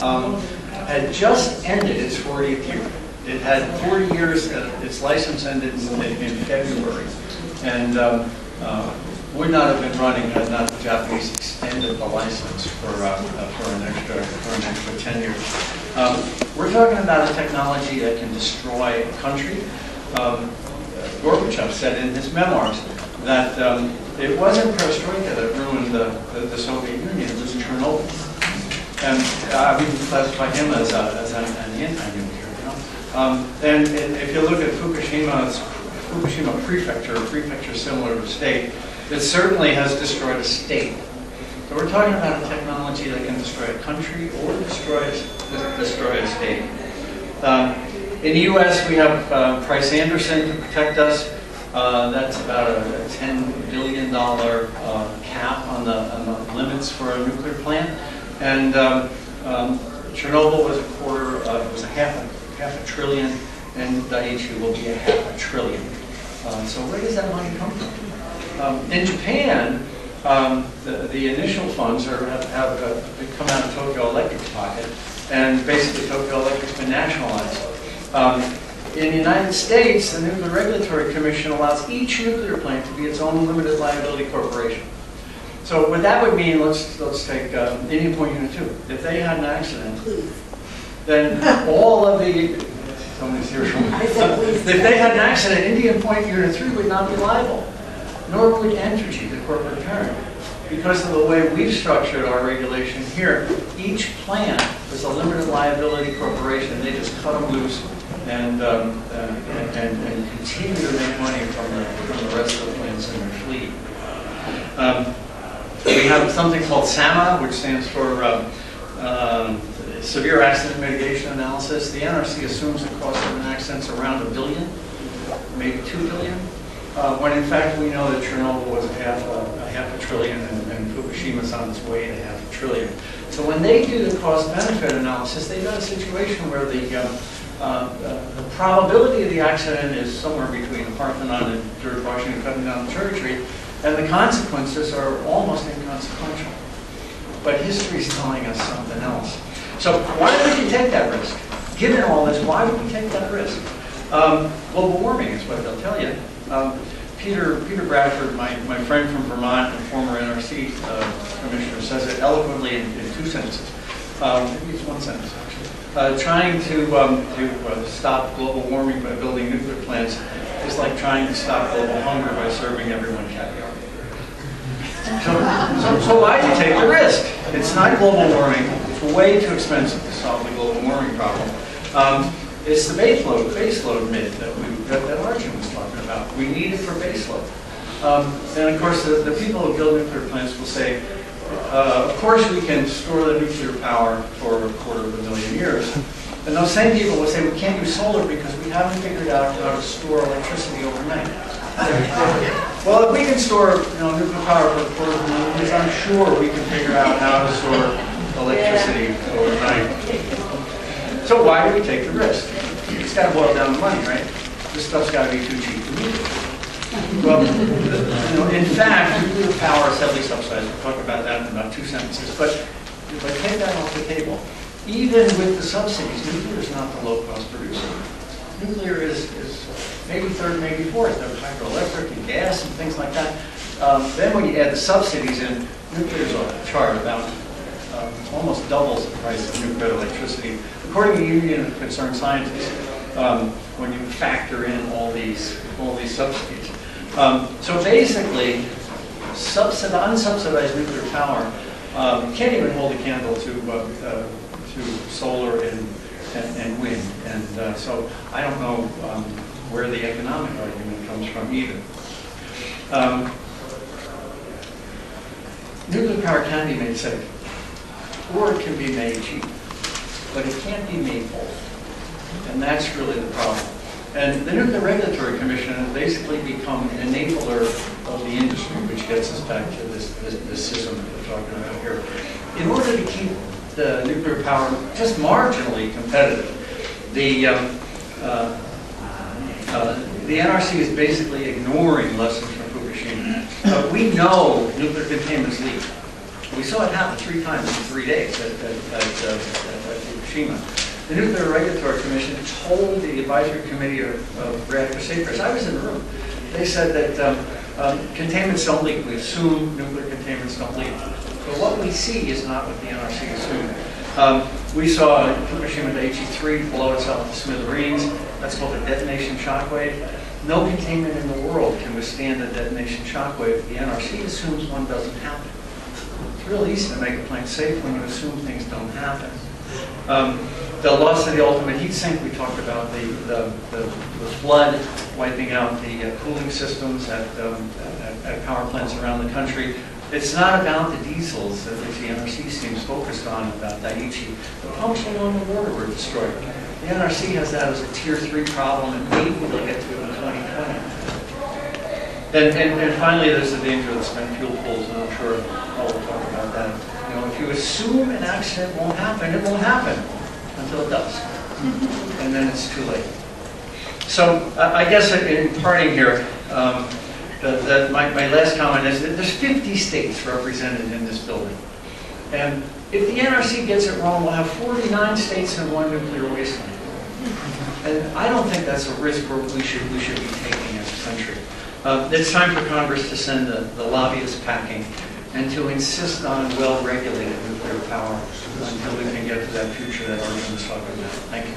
had just ended its 40th year. It had 40 years, its license ended in February, and would not have been running had not the Japanese extended the license for an extra 10 years. We're talking about a technology that can destroy a country. Gorbachev said in his memoirs that it wasn't perestroika that ruined the Soviet Union, it was Chernobyl. And we can classify him as an anti-nuclear. And if you look at Fukushima prefecture, a prefecture similar to a state, it certainly has destroyed a state. So we're talking about a technology that can destroy a country or destroy a state. In the U.S., we have Price Anderson to protect us. That's about a $10 billion cap on the limits for a nuclear plant. And Chernobyl was was a half a trillion, and Daiichi will be a $500 billion. So where does that money come from? In Japan, the initial funds have come out of Tokyo Electric's pocket, and basically Tokyo Electric's been nationalized. In the United States, the Nuclear Regulatory Commission allows each nuclear plant to be its own limited liability corporation. So what that would mean, let's take Indian Point Unit 2. If they had an accident, then all of the, somebody's here from, if they had an accident, Indian Point Unit 3 would not be liable, nor would Entergy, the corporate parent. Because of the way we've structured our regulation here, each plant is a limited liability corporation. They just cut them loose and continue to make money from the rest of the plants in their fleet. We have something called SAMA, which stands for Severe Accident Mitigation Analysis. The NRC assumes the cost of an accident is around $1 billion, maybe $2 billion, when in fact we know that Chernobyl was a half a trillion and Fukushima's on its way to $500 billion. So when they do the cost-benefit analysis, they've got a situation where the probability of the accident is somewhere between the Parthenon and George Washington cutting down the cherry tree, and the consequences are almost inconsequential. But history is telling us something else. So why would you take that risk? Given all this, why would we take that risk? Global warming is what they'll tell you. Peter Bradford, my friend from Vermont and former NRC commissioner, says it eloquently in 2 sentences. Maybe it's 1 sentence, actually. Trying to stop global warming by building nuclear plants is like trying to stop global hunger by serving everyone caviar. So why do you take the risk? It's not global warming. It's way too expensive to solve the global warming problem. It's the baseload myth that Arjun was talking about. We need it for baseload. And of course, the people who build nuclear plants will say, of course we can store the nuclear power for 250,000 years. And those same people will say we can't use solar because we haven't figured out how to store electricity overnight. Well, if we can store nuclear power for 250,000 years, I'm sure we can figure out how to store electricity overnight. So why do we take the risk? It's got to boil down to money, right? This stuff's got to be too cheap to meet. Well, in fact, nuclear power is heavily subsidized. We'll talk about that in about 2 sentences. But if I take that off the table, even with the subsidies, nuclear is not the low-cost producer. Nuclear is maybe third, maybe fourth. There's hydroelectric and gas and things like that. Then when you add the subsidies in, nuclear is off the chart, about almost doubles the price of nuclear electricity, according to the Union of Concerned Scientists, when you factor in all these subsidies. So basically, unsubsidized nuclear power can't even hold a candle to solar and wind, and so I don't know where the economic argument comes from either. Nuclear power can be made safe, or it can be made cheap, but it can't be made both, and that's really the problem. And the Nuclear Regulatory Commission has basically become an enabler of the industry, which gets us back to this system that we're talking about here. In order to keep the nuclear power just marginally competitive, the NRC is basically ignoring lessons from Fukushima. We know nuclear contaminants leak. We saw it happen 3 times in 3 days at Fukushima. The Nuclear Regulatory Commission told the Advisory Committee of Reactor Safeguards, I was in the room, they said that containments don't leak. We assume nuclear containments don't leak. But what we see is not what the NRC assumed. We saw Fukushima Daiichi-3 blow itself to smithereens. That's called a detonation shockwave. No containment in the world can withstand a detonation shockwave. The NRC assumes one doesn't happen. It's real easy to make a plant safe when you assume things don't happen. The loss of the ultimate heat sink, we talked about the flood wiping out the cooling systems at power plants around the country. It's not about the diesels that the NRC seems focused on about Daiichi. The pumps along the water were destroyed. The NRC has that as a Tier 3 problem, and maybe they'll get to it in 2020. And finally, there's the danger of the spent fuel pools, and I'm sure Paul will talk about that. You know, if you assume an accident won't happen, it won't happen until it does. And then it's too late. So I guess in parting here, my last comment is that there's 50 states represented in this building. And if the NRC gets it wrong, we'll have 49 states and 1 nuclear wasteland. And I don't think that's a risk we should be taking as a country. It's time for Congress to send the lobbyists packing and to insist on well-regulated nuclear power until we can get to that future that Arjun was talking about. Thank you.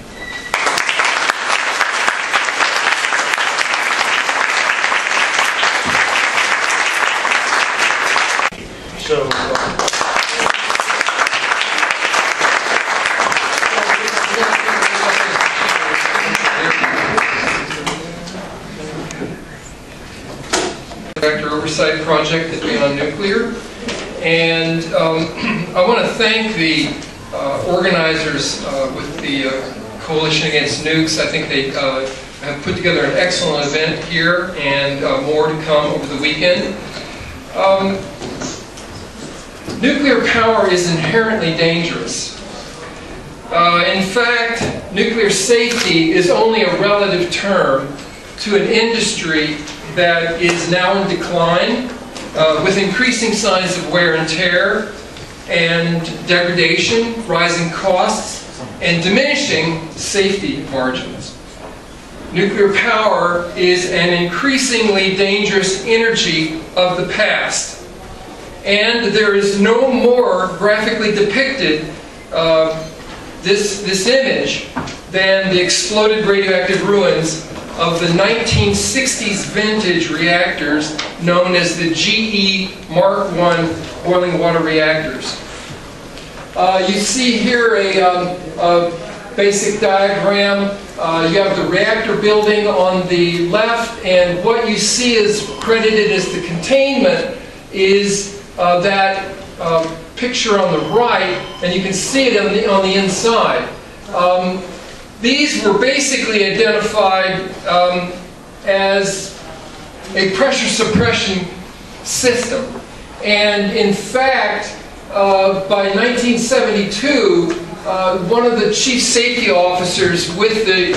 So, Reactor Oversight Project at Beyond Nuclear, and I want to thank the organizers with the Coalition Against Nukes. I think they have put together an excellent event here, and more to come over the weekend. Nuclear power is inherently dangerous. In fact, nuclear safety is only a relative term to an industry that is now in decline, with increasing signs of wear and tear and degradation, rising costs, and diminishing safety margins. Nuclear power is an increasingly dangerous energy of the past. And there is no more graphically depicted this image than the exploded radioactive ruins of the 1960s vintage reactors known as the GE Mark I boiling water reactors. You see here a basic diagram. You have the reactor building on the left, and what you see is credited as the containment is that picture on the right, and you can see it on the inside. These were basically identified as a pressure suppression system. And in fact, by 1972, one of the chief safety officers with the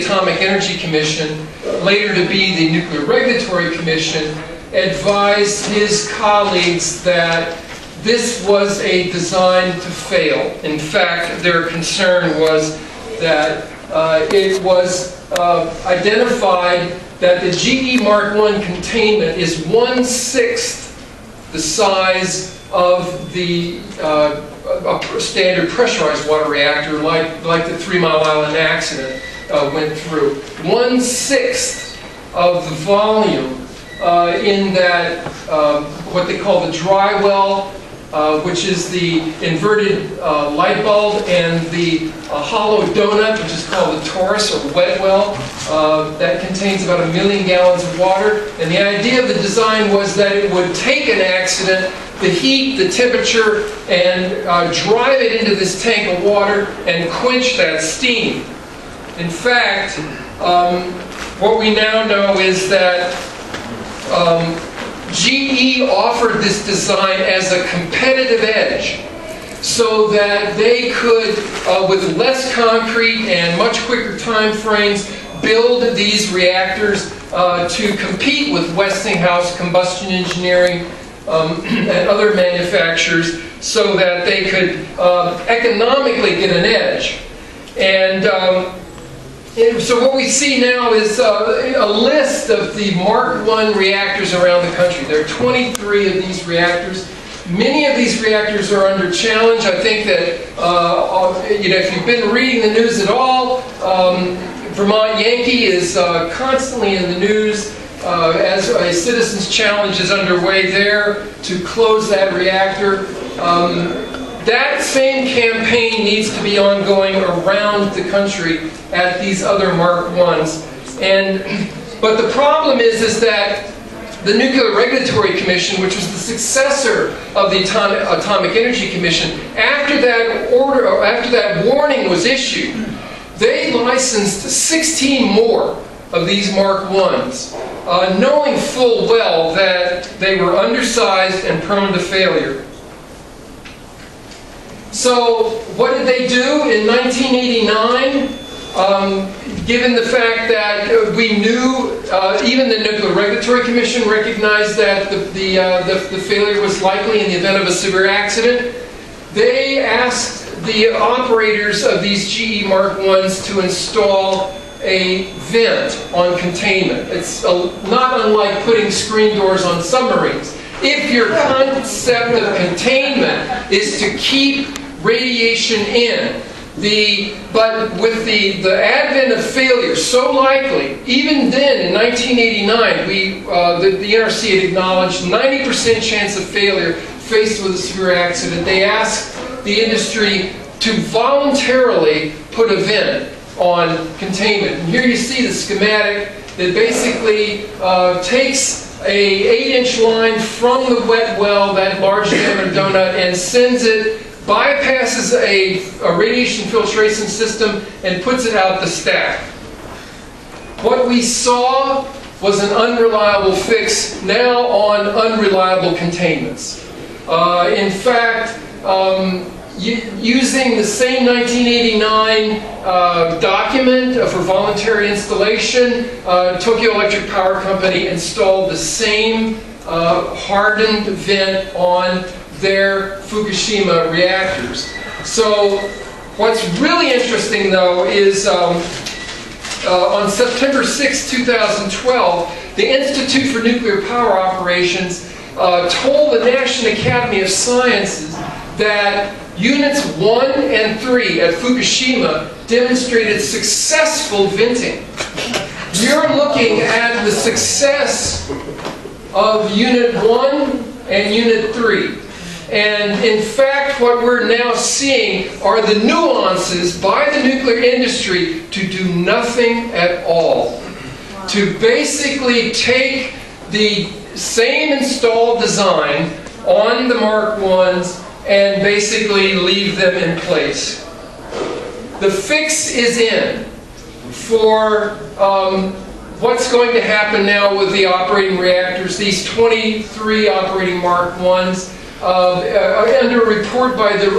Atomic Energy Commission, later to be the Nuclear Regulatory Commission, advised his colleagues that this was a design to fail. In fact, their concern was that it was identified that the GE Mark I containment is 1/6 the size of the standard pressurized water reactor, like the 3 Mile Island accident went through. 1/6 of the volume in that what they call the dry well, which is the inverted light bulb, and the hollow donut, which is called the torus or wet well, that contains about 1 million gallons of water. And the idea of the design was that it would take an accident, the heat, the temperature, and drive it into this tank of water and quench that steam. In fact, what we now know is that GE offered this design as a competitive edge so that they could, with less concrete and much quicker time frames, build these reactors to compete with Westinghouse combustion engineering and other manufacturers so that they could economically get an edge. And so what we see now is a list of the Mark I reactors around the country. There are 23 of these reactors. Many of these reactors are under challenge. I think that if you've been reading the news at all, Vermont Yankee is constantly in the news as a citizens' challenge is underway there to close that reactor. That same campaign needs to be ongoing around the country at these other Mark Is. But the problem is that the Nuclear Regulatory Commission, which was the successor of the Atomic Energy Commission, after that warning was issued, they licensed 16 more of these Mark Is, knowing full well that they were undersized and prone to failure. So what did they do in 1989? Given the fact that we knew, even the Nuclear Regulatory Commission recognized that the failure was likely in the event of a severe accident, they asked the operators of these GE Mark Is to install a vent on containment. It's not unlike putting screen doors on submarines. If your concept of containment is to keep radiation in, but with the advent of failure so likely, even then in 1989, the NRC had acknowledged 90% chance of failure faced with a severe accident. They asked the industry to voluntarily put a vent on containment. And here you see the schematic that basically takes a 8-inch line from the wet well, that large diameter donut, and sends it, bypasses a radiation filtration system, and puts it out the stack. What we saw was an unreliable fix now on unreliable containments. In fact, using the same 1989 document for voluntary installation, Tokyo Electric Power Company installed the same hardened vent on their Fukushima reactors. So what's really interesting, though, is on September 6, 2012, the Institute for Nuclear Power Operations told the National Academy of Sciences that Units 1 and 3 at Fukushima demonstrated successful venting. You're looking at the success of Unit 1 and Unit 3. And in fact, what we're now seeing are the nuances by the nuclear industry to do nothing at all. To basically take the same installed design on the Mark Is and basically leave them in place. The fix is in for what's going to happen now with the operating reactors, these 23 operating Mark Is. Under a report by the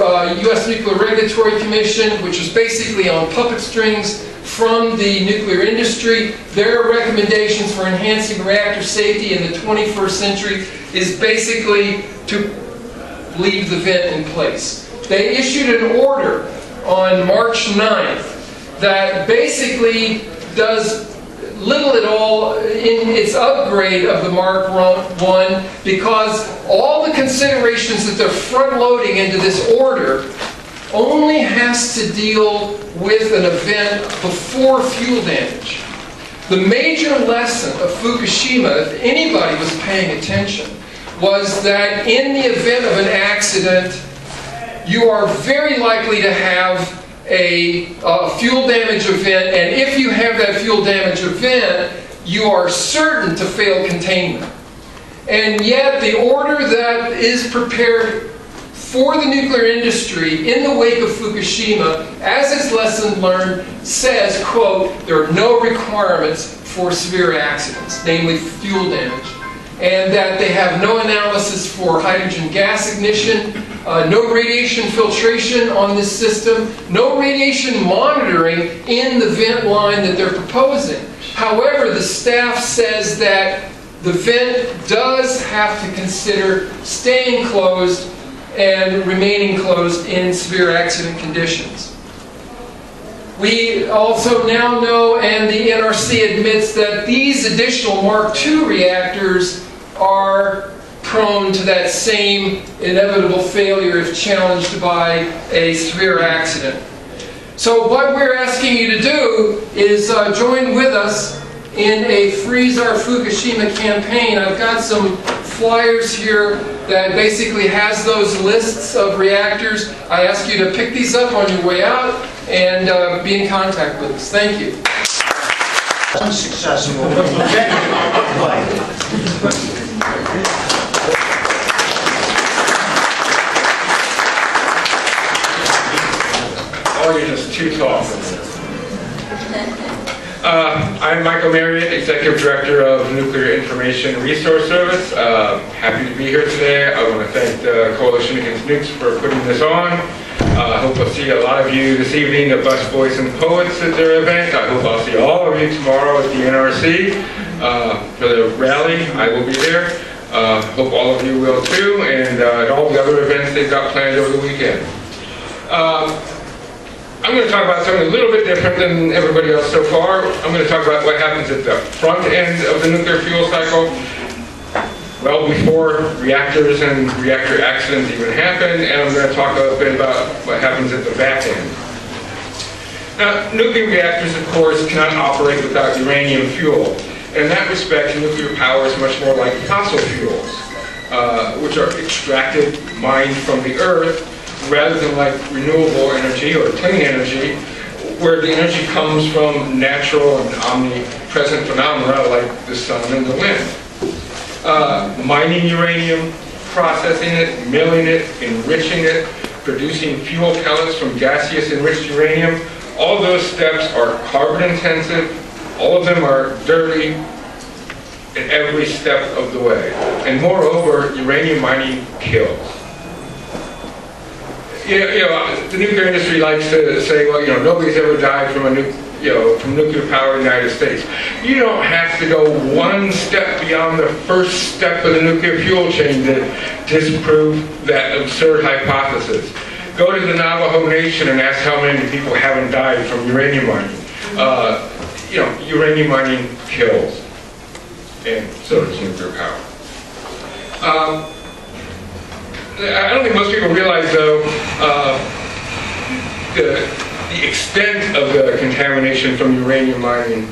U.S. Nuclear Regulatory Commission, which was basically on puppet strings from the nuclear industry, their recommendations for enhancing reactor safety in the 21st century is basically to leave the vent in place. They issued an order on March 9th that basically does little at all in its upgrade of the Mark I, because all the considerations that they're front-loading into this order only has to deal with an event before fuel damage. The major lesson of Fukushima, if anybody was paying attention, was that in the event of an accident, you are very likely to have a fuel damage event, and if you have that fuel damage event, you are certain to fail containment. And yet the order that is prepared for the nuclear industry in the wake of Fukushima, as its lesson learned, says, quote, there are no requirements for severe accidents, namely fuel damage, and that they have no analysis for hydrogen gas ignition, no radiation filtration on this system, no radiation monitoring in the vent line that they're proposing. However, the staff says that the vent does have to consider staying closed and remaining closed in severe accident conditions. We also now know, and the NRC admits, that these additional Mark II reactors are prone to that same inevitable failure if challenged by a severe accident. So what we're asking you to do is join with us in a Freeze Our Fukushima campaign. I've got some flyers here that basically has those lists of reactors. I ask you to pick these up on your way out and be in contact with us. Thank you. Unsuccessful. Oh, you're just too tall. I'm Michael Marriott, Executive Director of Nuclear Information Resource Service. Happy to be here today. I want to thank the Coalition Against Nukes for putting this on. I hope I'll see a lot of you this evening at Bus Boys and Poets at their event. I hope I'll see all of you tomorrow at the NRC for the rally. I will be there. Hope all of you will too, and at all the other events they've got planned over the weekend. I'm going to talk about something a little bit different than everybody else so far. I'm going to talk about what happens at the front end of the nuclear fuel cycle, well before reactors and reactor accidents even happen, and I'm going to talk a bit about what happens at the back end. Now, nuclear reactors, of course, cannot operate without uranium fuel. In that respect, nuclear power is much more like fossil fuels, which are extracted, mined from the earth, rather than like renewable energy or clean energy, where the energy comes from natural and omnipresent phenomena like the sun and the wind. Mining uranium, processing it, milling it, enriching it, producing fuel pellets from gaseous enriched uranium, all those steps are carbon intensive, all of them are dirty in every step of the way. And moreover, uranium mining kills. The nuclear industry likes to say, well, nobody's ever died from from nuclear power in the United States. You don't have to go one step beyond the first step of the nuclear fuel chain to disprove that absurd hypothesis. Go to the Navajo Nation and ask how many people haven't died from uranium mining. Uranium mining kills, and so does nuclear power. I don't think most people realize, though, the extent of the contamination from uranium mining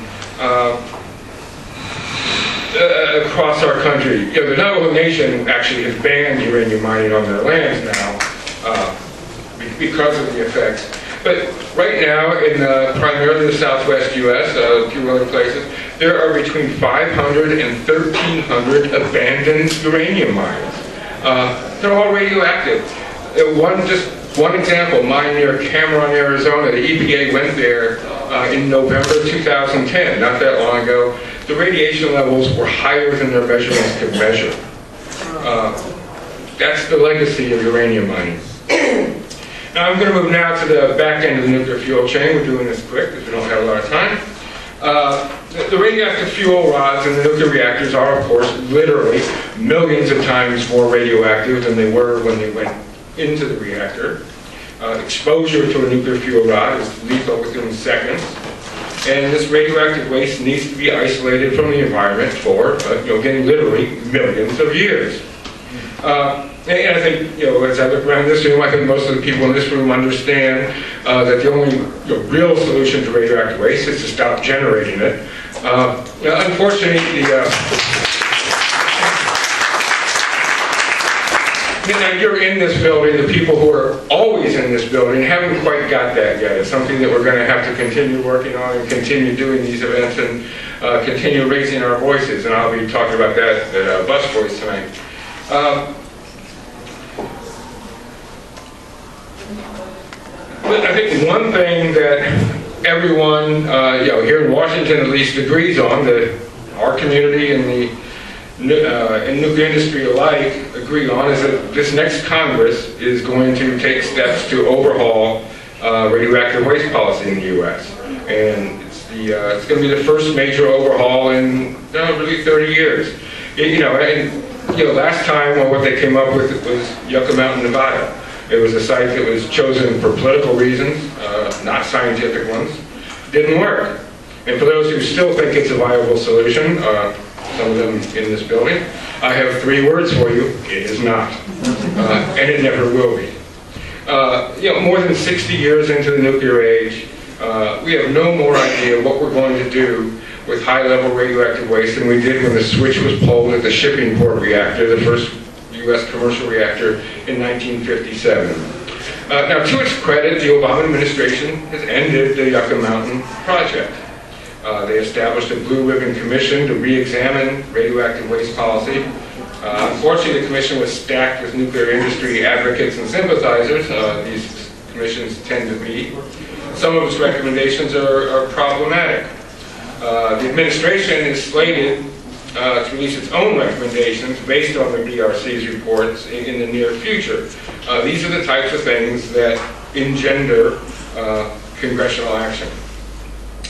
across our country. The Navajo Nation actually has banned uranium mining on their lands now because of the effects. But right now, in primarily the southwest U.S., a few other places, there are between 500 and 1,300 abandoned uranium mines. They're all radioactive. Just one example, mine near Cameron, Arizona, the EPA went there in November 2010, not that long ago. The radiation levels were higher than their measurements could measure. That's the legacy of uranium mining. Now I'm going to move now to the back end of the nuclear fuel chain. We're doing this quick because we don't have a lot of time. The radioactive fuel rods in the nuclear reactors are, of course, literally millions of times more radioactive than they were when they went into the reactor. Exposure to a nuclear fuel rod is lethal within seconds. And this radioactive waste needs to be isolated from the environment for, again, literally millions of years. And I think, as I look around this room, I think most of the people in this room understand that the only real solution to radioactive waste is to stop generating it. Unfortunately, now you're in this building, the people who are always in this building haven't quite got that yet. It's something that we're going to have to continue working on and continue doing these events and continue raising our voices. And I'll be talking about that at Bus Boys tonight. But I think one thing that everyone, here in Washington at least, agrees on, that our community and the nuclear industry alike agree on, is that this next Congress is going to take steps to overhaul radioactive waste policy in the U.S. And it's going to be the first major overhaul in really 30 years. Last time, what they came up with was Yucca Mountain, Nevada. It was a site that was chosen for political reasons, not scientific ones. Didn't work. And for those who still think it's a viable solution, some of them in this building, I have 3 words for you: it is not. And it never will be. More than 60 years into the nuclear age, we have no more idea what we're going to do with high-level radioactive waste than we did when the switch was pulled at the shipping port reactor, the first U.S. commercial reactor, in 1957. Now, to its credit, the Obama administration has ended the Yucca Mountain project. They established a Blue Ribbon Commission to re-examine radioactive waste policy. Unfortunately, the commission was stacked with nuclear industry advocates and sympathizers. These commissions tend to be. Some of its recommendations are problematic. The administration is slated to release its own recommendations based on the BRC's reports in the near future. These are the types of things that engender congressional action.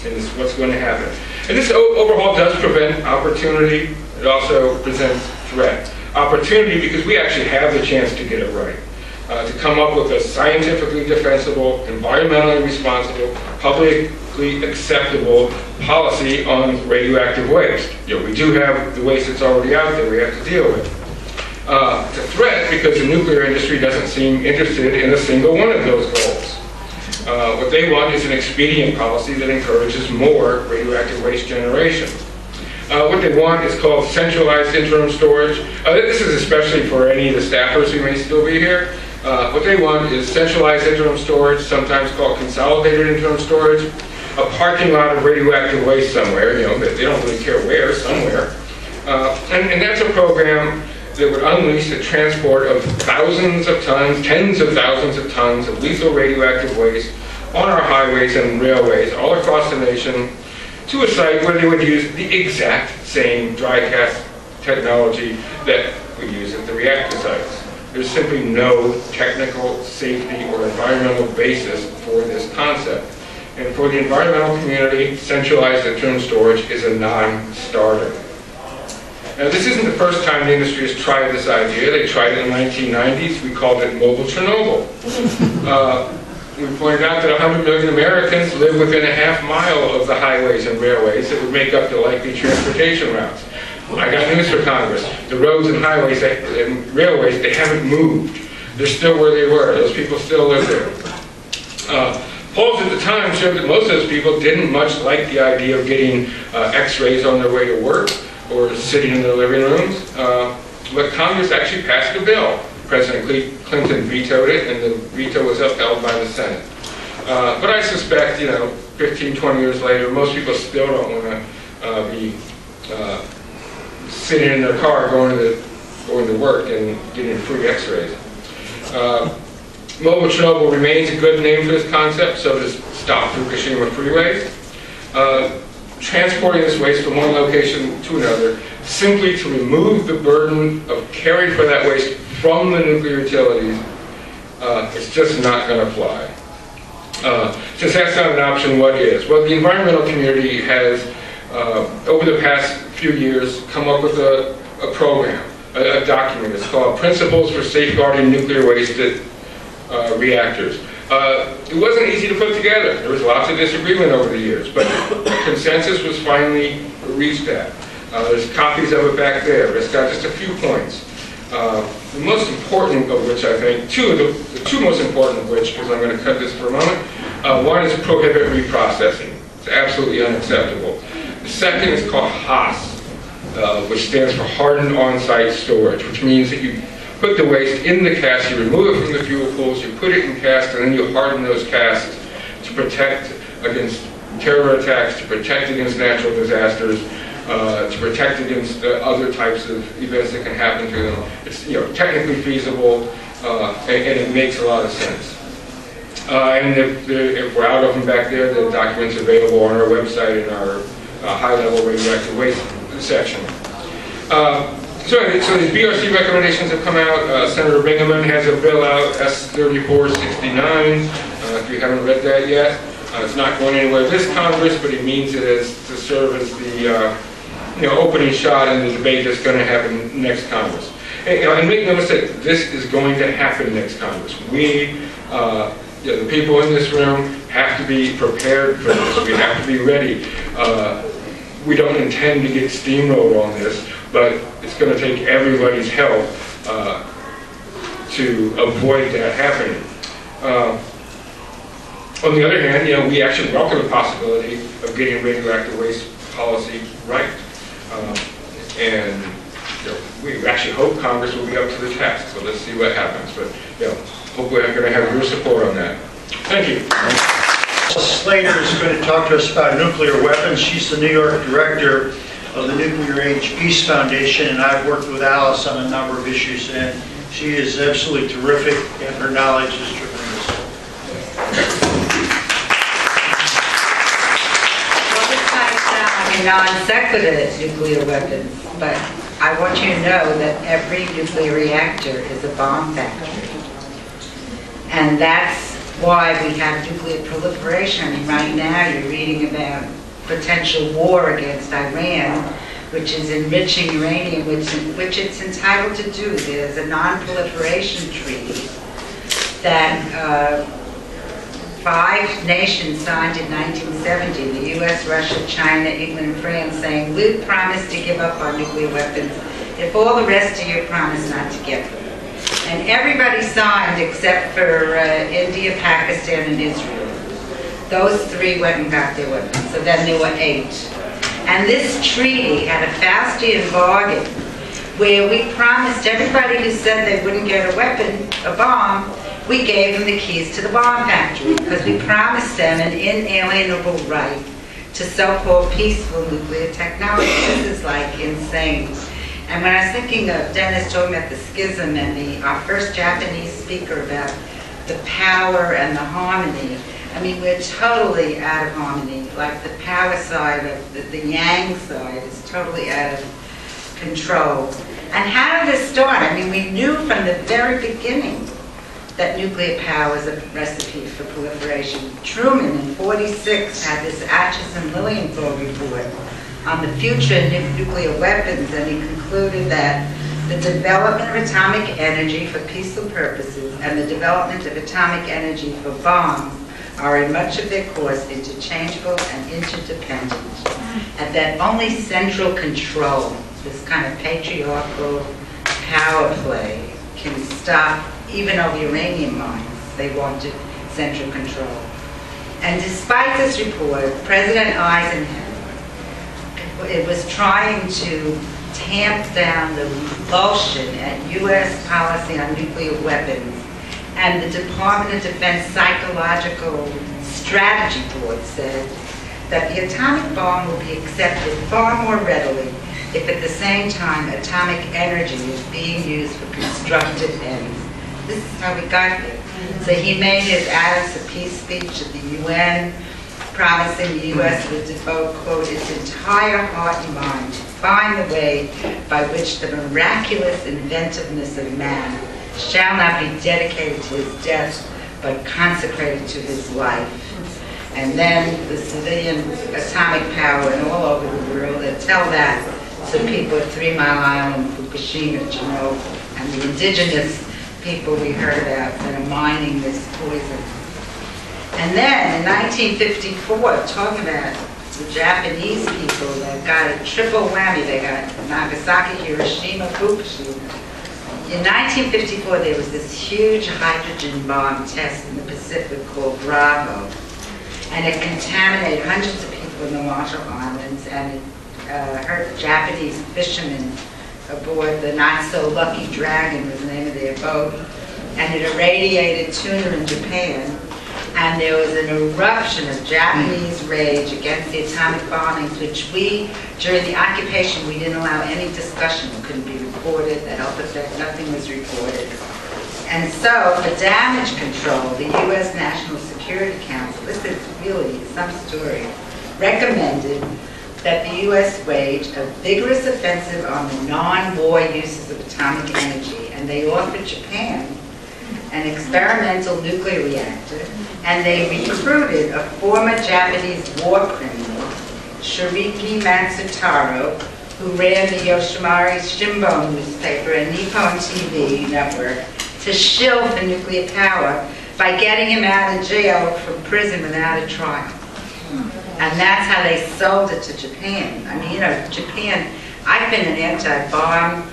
And this is what's going to happen. And this overhaul does prevent opportunity. It also presents threat. Opportunity because we actually have the chance to get it right. To come up with a scientifically defensible, environmentally responsible, publicly acceptable policy on radioactive waste. We do have the waste that's already out there we have to deal with. It's a threat because the nuclear industry doesn't seem interested in a single one of those goals. What they want is an expedient policy that encourages more radioactive waste generation. What they want is called centralized interim storage. This is especially for any of the staffers who may still be here. What they want is centralized interim storage, sometimes called consolidated interim storage, a parking lot of radioactive waste somewhere, they don't really care where, somewhere. And that's a program that would unleash the transport of thousands of tons, tens of thousands of tons of lethal radioactive waste on our highways and railways all across the nation to a site where they would use the exact same dry cast technology that we use at the reactor sites. There's simply no technical, safety, or environmental basis for this concept. And for the environmental community, centralized interim storage is a non-starter. Now, this isn't the first time the industry has tried this idea. They tried it in the 1990s. We called it Mobile Chernobyl. We pointed out that 100 million Americans live within a half-mile of the highways and railways that would make up the likely transportation routes. I got news for Congress. The roads and highways and railways, they haven't moved. They're still where they were. Those people still live there. Polls at the time showed that most of those people didn't much like the idea of getting x-rays on their way to work or sitting in their living rooms. But Congress actually passed a bill. President Clinton vetoed it, and the veto was upheld by the Senate. But I suspect, 15, 20 years later, most people still don't want to be sitting in their car going to work and getting free x-rays. Mobile Chernobyl remains a good name for this concept, so does Stop Fukushima Freeways. Transporting this waste from one location to another simply to remove the burden of caring for that waste from the nuclear utilities, it's just not going to fly. Since that's not an option, what is? Well, the environmental community has, over the past few years, come up with a program, a document. It's called Principles for Safeguarding Nuclear Waste at Reactors. It wasn't easy to put together. There was lots of disagreement over the years, but consensus was finally reached at. There's copies of it back there. It's got just a few points. The most important of which, I think, the two most important of which, because I'm going to cut this for a moment, one is prohibit reprocessing. It's absolutely unacceptable. The second is called HOS, which stands for Hardened On-Site Storage, which means that you put the waste in the cast, you remove it from the fuel pools, you put it in cast, and then you harden those casts to protect against terror attacks, to protect against natural disasters, to protect against other types of events that can happen to them. It's technically feasible, and it makes a lot of sense. And if we're out of them back there, the document's available on our website in our high-level radioactive waste section. So these BRC recommendations have come out. Senator Bingaman has a bill out, S-3469, if you haven't read that yet. It's not going anywhere this Congress, but he means it as to serve as the opening shot in the debate that's going to happen next Congress. And make no mistake, this is going to happen next Congress. We, the people in this room, have to be prepared for this. We have to be ready. We don't intend to get steamrolled on this, but it's going to take everybody's help to avoid that happening. On the other hand, we actually welcome the possibility of getting radioactive waste policy right. And we actually hope Congress will be up to the task, so let's see what happens. But hopefully I'm going to have your support on that. Thank you. Slater is going to talk to us about nuclear weapons. She's the New York director of the Nuclear Age Peace Foundation, and I've worked with Alice on a number of issues, and she is absolutely terrific, and her knowledge is tremendous. Well, this might sound like a non sequitur, nuclear weapons, but I want you to know that every nuclear reactor is a bomb factory. And that's why we have nuclear proliferation. I mean, right now you're reading about potential war against Iran, which is enriching uranium, which it's entitled to do. There's a non-proliferation treaty that 5 nations signed in 1970, the US, Russia, China, England, and France, saying, we promise to give up our nuclear weapons if all the rest of you promise not to get them. And everybody signed except for India, Pakistan, and Israel. Those 3 went and got their weapons, so then there were 8. And this treaty had a Faustian bargain where we promised everybody who said they wouldn't get a weapon, a bomb, we gave them the keys to the bomb factory because we promised them an inalienable right to so-called peaceful nuclear technology. This is like insane. And when I was thinking of Dennis talking about the schism and our first Japanese speaker about the power and the harmony, I mean, we're totally out of harmony. Like the power side of the yang side is totally out of control. And how did this start? I mean, we knew from the very beginning that nuclear power is a recipe for proliferation. Truman in '46 had this Atchison-Lilienthal report on the future of nuclear weapons, and he concluded that the development of atomic energy for peaceful purposes and the development of atomic energy for bombs are in much of their course interchangeable and interdependent, and that only central control, this kind of patriarchal power play, can stop even over uranium mines. They wanted central control. And despite this report, President Eisenhower was trying to tamp down the revulsion at U.S. policy on nuclear weapons, and the Department of Defense Psychological Strategy Board said that the atomic bomb will be accepted far more readily if at the same time atomic energy is being used for constructive ends. This is how we got here. So he made his Atlas of Peace speech at the UN, promising the U.S. would devote, quote, its entire heart and mind to find the way by which the miraculous inventiveness of man shall not be dedicated to his death, but consecrated to his life. And then the civilian atomic power and all over the world that tell that to people at 3 Mile Island, Fukushima, Chernobyl, and the indigenous people we heard about that are mining this poison. And then in 1954, talking about the Japanese people that got a triple whammy, they got Nagasaki, Hiroshima, Fukushima. In 1954, there was this huge hydrogen bomb test in the Pacific called Bravo, and it contaminated hundreds of people in the Marshall Islands, and it hurt Japanese fishermen aboard the not-so-lucky Dragon was the name of their boat, and it irradiated tuna in Japan, and there was an eruption of Japanese rage against the atomic bombings, which we, during the occupation, we didn't allow any discussion. It couldn't be reported, the health effect, nothing was reported. And so, for damage control, the U.S. National Security Council, this is really some story, recommended that the U.S. wage a vigorous offensive on the non-war uses of atomic energy, and they offered Japan an experimental nuclear reactor, and they recruited a former Japanese war criminal, Shiriki Matsutaro, who ran the Yoshimari Shimbun newspaper and Nippon TV network to shill for nuclear power by getting him out of jail from prison without a trial. And that's how they sold it to Japan. I mean, you know, Japan, I've been an anti-bomb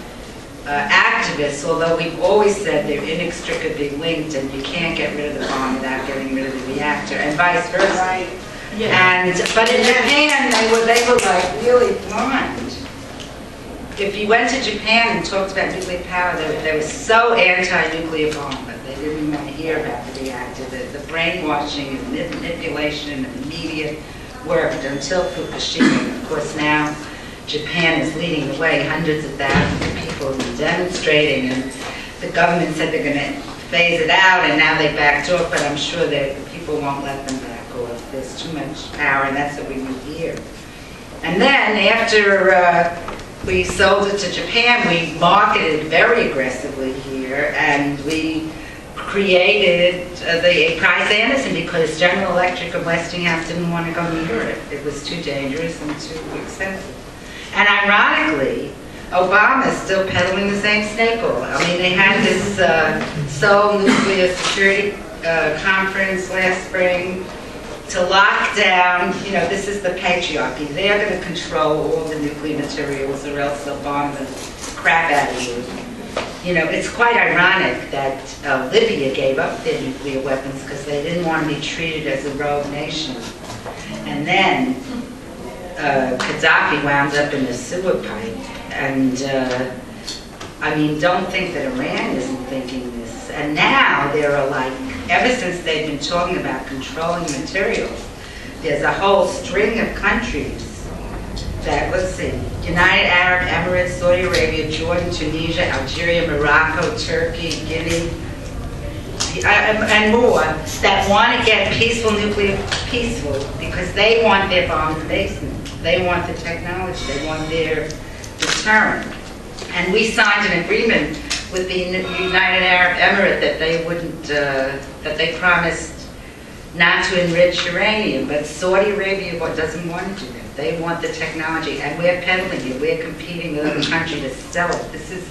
activist, although we've always said they're inextricably linked and you can't get rid of the bomb without getting rid of the reactor, and vice versa. Right. Yeah. But in Japan, they were like really blind. If you went to Japan and talked about nuclear power, they were so anti-nuclear bomb, but they didn't want to hear about the reactor. The brainwashing and manipulation of the media worked until Fukushima. Of course, now Japan is leading the way. Hundreds of thousands of people have been demonstrating, and the government said they're going to phase it out, and now they backed off, but I'm sure that the people won't let them back off. There's too much power, and that's what we need here. And then after we sold it to Japan, we marketed very aggressively here, and we created the Price Anderson because General Electric of Westinghouse didn't want to go near it. It was too dangerous and too expensive. And ironically, Obama's still peddling the same snake oil. I mean, they had this Seoul Nuclear Security Conference last spring to lock down, you know, this is the patriarchy. They're going to control all the nuclear materials or else they'll bomb the crap out of you. You know, it's quite ironic that Libya gave up their nuclear weapons because they didn't want to be treated as a rogue nation. And then Gaddafi wound up in a sewer pipe. And I mean, don't think that Iran isn't thinking this. And now there are like, ever since they've been talking about controlling materials, there's a whole string of countries that, let's see, United Arab Emirates, Saudi Arabia, Jordan, Tunisia, Algeria, Morocco, Turkey, Guinea, and more, that want to get peaceful because they want their bomb in the basement. They want the technology, they want their deterrent. And we signed an agreement with the United Arab Emirates that they wouldn't, that they promised not to enrich uranium, but Saudi Arabia doesn't want to do that. They want the technology, and we're peddling it. We're competing with other countries to sell it. This is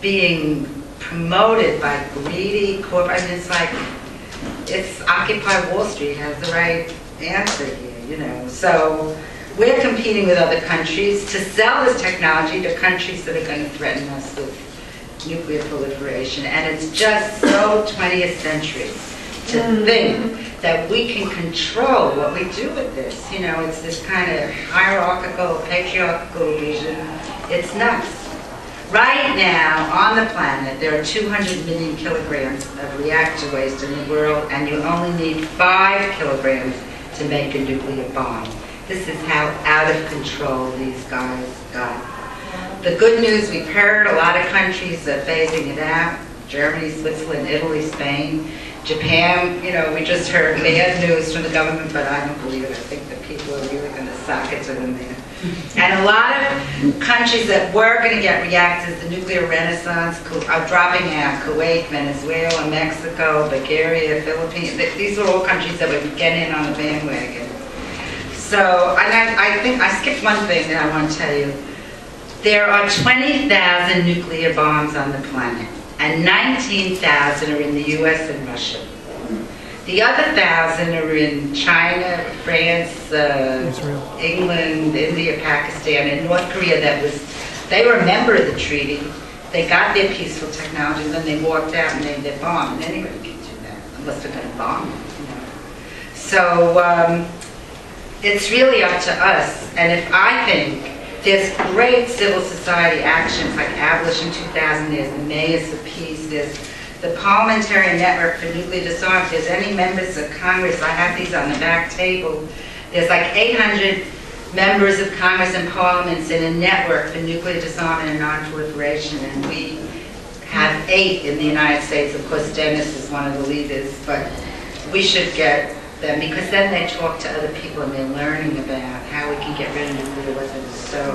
being promoted by greedy corporate. I mean, it's like, it's Occupy Wall Street has the right answer here, you know. So we're competing with other countries to sell this technology to countries that are going to threaten us with nuclear proliferation. And it's just so 20th century to think that we can control what we do with this. You know, it's this kind of hierarchical, patriarchal vision. It's nuts. Right now, on the planet, there are 200 million kilograms of reactor waste in the world, and you only need 5 kilograms to make a nuclear bomb. This is how out of control these guys got. The good news, we've heard a lot of countries are phasing it out. Germany, Switzerland, Italy, Spain, Japan. You know, we just heard bad news from the government, but I don't believe it. I think that people are really going to sock it to them there. And a lot of countries that were going to get reactors, the nuclear renaissance, are dropping out. Kuwait, Venezuela, Mexico, Bulgaria, Philippines. These are all countries that would get in on the bandwagon. So, and I think I skipped one thing that I want to tell you. There are 20,000 nuclear bombs on the planet, and 19,000 are in the US and Russia. The other 1,000 are in China, France, England, India, Pakistan, and North Korea. They were a member of the treaty. They got their peaceful technology, and then they walked out and made their bomb. And anybody can do that, unless they're going to bomb it, you know. So it's really up to us. And if I think there's great civil society actions like Abolition 2000, there's the Mayors of Peace, there's the Parliamentary Network for Nuclear Disarmament. If there's any members of Congress, I have these on the back table. There's like 800 members of Congress and parliaments in a network for nuclear disarmament and non-proliferation, and we have 8 in the United States. Of course, Dennis is one of the leaders, but we should get them because then they talk to other people and they're learning about how we can get rid of nuclear weapons. So,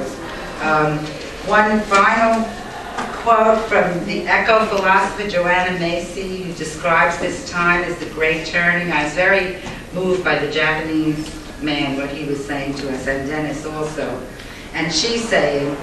one final quote from the eco-philosopher Joanna Macy, who describes this time as the Great Turning. I was very moved by the Japanese man, what he was saying to us, and Dennis also. And she's saying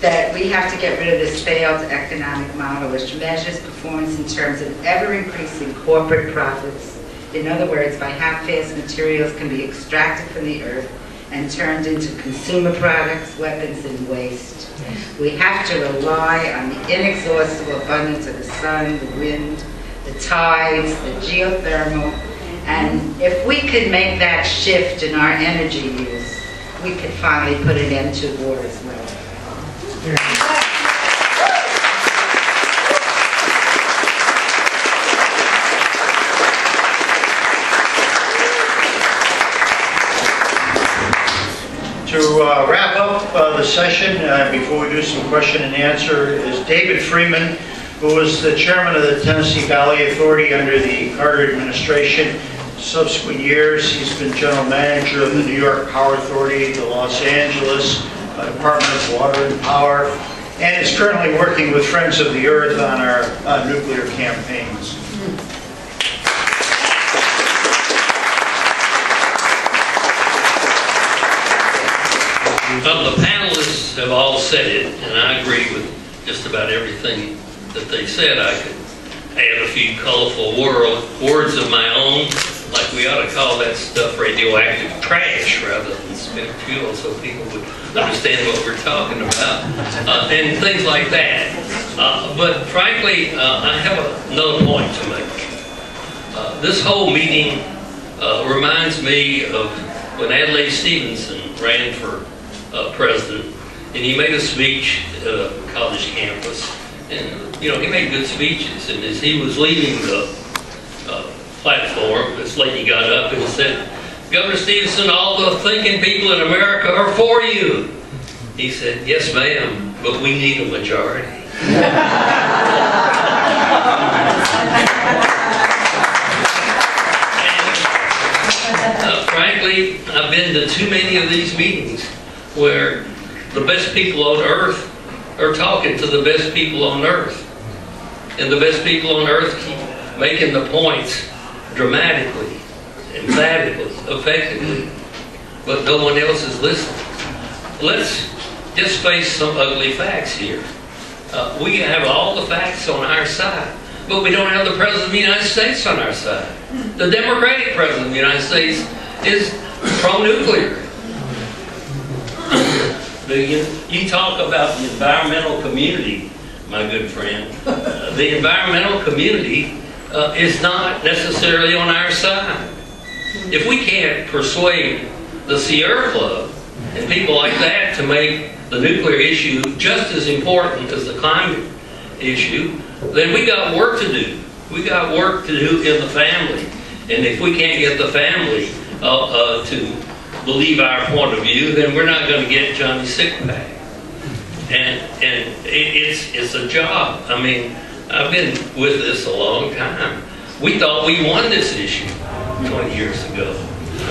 that we have to get rid of this failed economic model which measures performance in terms of ever-increasing corporate profits. In other words, by how fast materials can be extracted from the earth and turned into consumer products, weapons, and waste. We have to rely on the inexhaustible abundance of the sun, the wind, the tides, the geothermal, and if we could make that shift in our energy use, we could finally put an end to war as well. To wrap up the session, before we do some question and answer, is David Freeman, who was the chairman of the Tennessee Valley Authority under the Carter administration. Subsequent years, he's been general manager of the New York Power Authority, the Los Angeles Department of Water and Power, and is currently working with Friends of the Earth on our nuclear campaigns. Well, the panelists have all said it, and I agree with just about everything that they said. I could add a few colorful words of my own, like we ought to call that stuff radioactive trash rather than spent fuel, so people would understand what we're talking about, and things like that. But frankly, I have another point to make. This whole meeting reminds me of when Adlai Stevenson ran for president, and he made a speech at a college campus, and you know, he made good speeches, and as he was leaving the platform, this lady got up and said, "Governor Stevenson, all the thinking people in America are for you." He said, "Yes, ma'am, but we need a majority." And, frankly, I've been to too many of these meetings where the best people on earth are talking to the best people on earth. And the best people on earth keep making the points dramatically, emphatically, effectively, but no one else is listening. Let's just face some ugly facts here. We have all the facts on our side, but we don't have the President of the United States on our side. The Democratic President of the United States is pro-nuclear. You talk about the environmental community, my good friend. The environmental community is not necessarily on our side. If we can't persuade the Sierra Club and people like that to make the nuclear issue just as important as the climate issue, then we got work to do. We got work to do in the family. And if we can't get the family to believe our point of view, then we're not going to get Johnny's sick bag. And it's a job. I mean, I've been with this a long time. We thought we won this issue 20 years ago.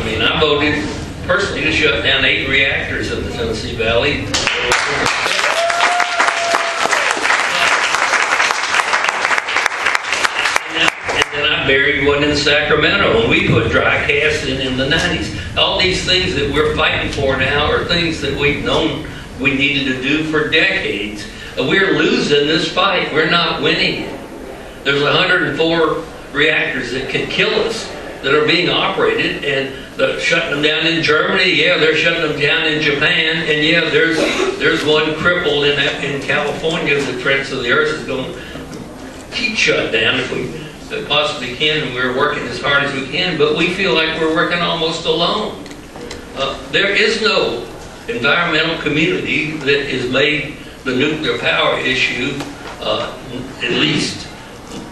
I mean, I voted personally to shut down 8 reactors in the Tennessee Valley. Buried one in Sacramento, and we put dry cast in the 90s. All these things that we're fighting for now are things that we've known we needed to do for decades. We're losing this fight. We're not winning it. There's 104 reactors that can kill us that are being operated, and they're shutting them down in Germany. Yeah, they're shutting them down in Japan, and yeah, there's one crippled in California that Friends of the Earth is going to keep shut down if we possibly can, and we're working as hard as we can, but we feel like we're working almost alone. There is no environmental community that has made the nuclear power issue at least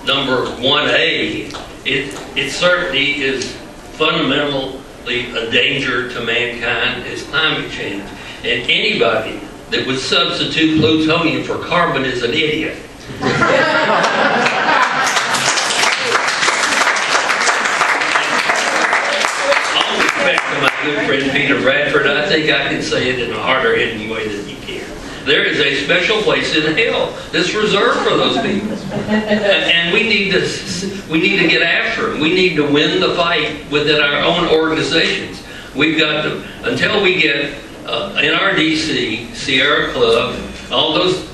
number 1A. It certainly is fundamentally a danger to mankind as climate change, and anybody that would substitute plutonium for carbon is an idiot. To my good friend Peter Bradford, I think I can say it in a harder hitting way than you can. There is a special place in hell that's reserved for those people, and we need to get after them. We need to win the fight within our own organizations. We've got to, until we get NRDC, Sierra Club, all those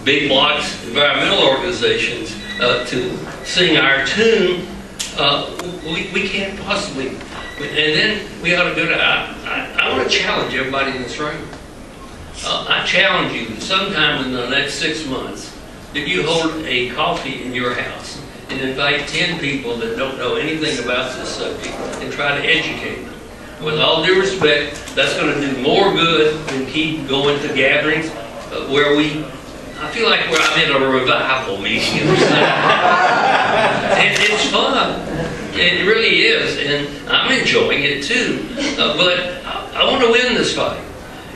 big blocks, environmental organizations, to sing our tune, we can't possibly. And then we ought to go to, I want to challenge everybody in this room. I challenge you that sometime in the next 6 months, that you hold a coffee in your house and invite 10 people that don't know anything about this subject and try to educate them. With all due respect, that's going to do more good than keep going to gatherings where I feel like I'm in a revival meeting. It's fun. It really is, and I'm enjoying it too. But I want to win this fight.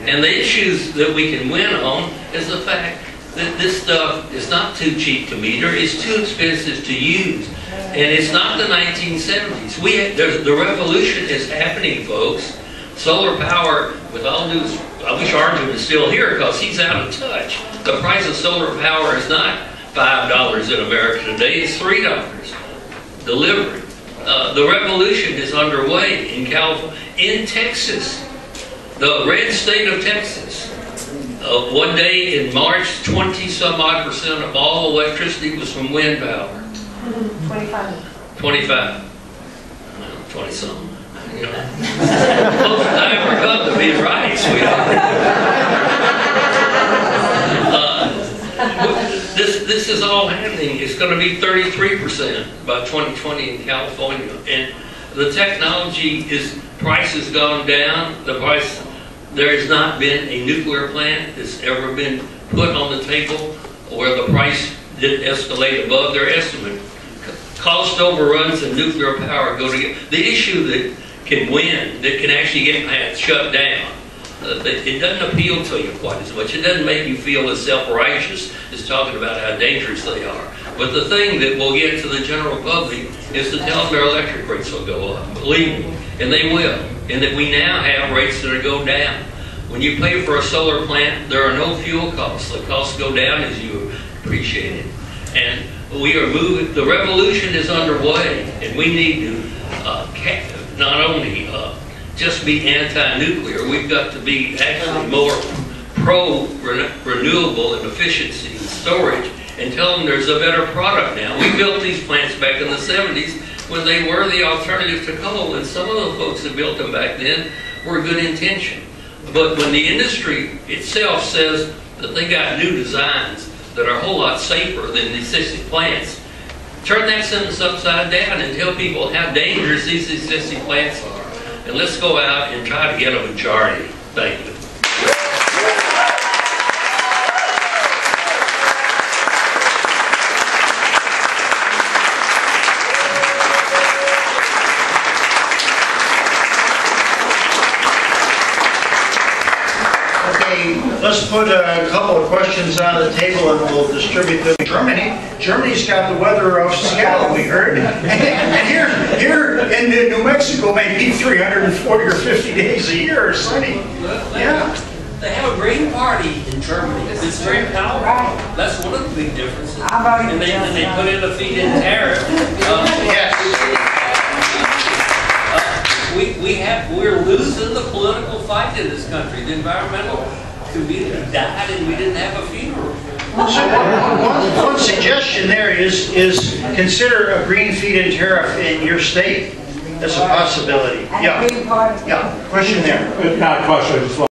And the issues that we can win on is the fact that this stuff is not too cheap to meter, it's too expensive to use. And it's not the 1970s. The revolution is happening, folks. Solar power, with all due, I wish Arjun was still here because he's out of touch. The price of solar power is not $5 in America today, it's $3 delivery. The revolution is underway in California, in Texas, the red state of Texas. One day in March, 20-some-odd% of all electricity was from wind power. 25. 25. 20-some. You know. Close as I ever come to being right, sweetheart. This is all happening. It's going to be 33% by 2020 in California. And the technology price has gone down. There has not been a nuclear plant that's ever been put on the table where the price didn't escalate above their estimate. Cost overruns and nuclear power go together. The issue that can win, that can actually get shut down, it doesn't appeal to you quite as much. It doesn't make you feel as self-righteous as talking about how dangerous they are. But the thing that will get to the general public is to tell them their electric rates will go up. Believe me, and they will. And that we now have rates that go down. When you pay for a solar plant, there are no fuel costs. The costs go down as you appreciate it. And we are moving, the revolution is underway, and we need to not only just be anti-nuclear, we've got to be actually more pro-renewable and efficiency and storage, and tell them there's a better product now. We built these plants back in the 70s when they were the alternative to coal, and some of the folks that built them back then were good intention. But when the industry itself says that they got new designs that are a whole lot safer than the existing plants, turn that sentence upside down and tell people how dangerous these existing plants are. And let's go out and try to get a majority. Thank you. Let's put a couple of questions on the table and we'll distribute them. Germany's got the weather of Seattle, we heard. And here in New Mexico, maybe 340 or 50 days a year or sunny. Yeah. They have a green party in Germany. It's very powerful. That's one of the big differences. And they put in a feed-in tariff. Yes. We're losing the political fight in this country. The environmental community died and we didn't have a funeral. So one suggestion there is consider a green feed-in tariff in your state. That's a possibility. Yeah. Yeah. Question there. Not a question.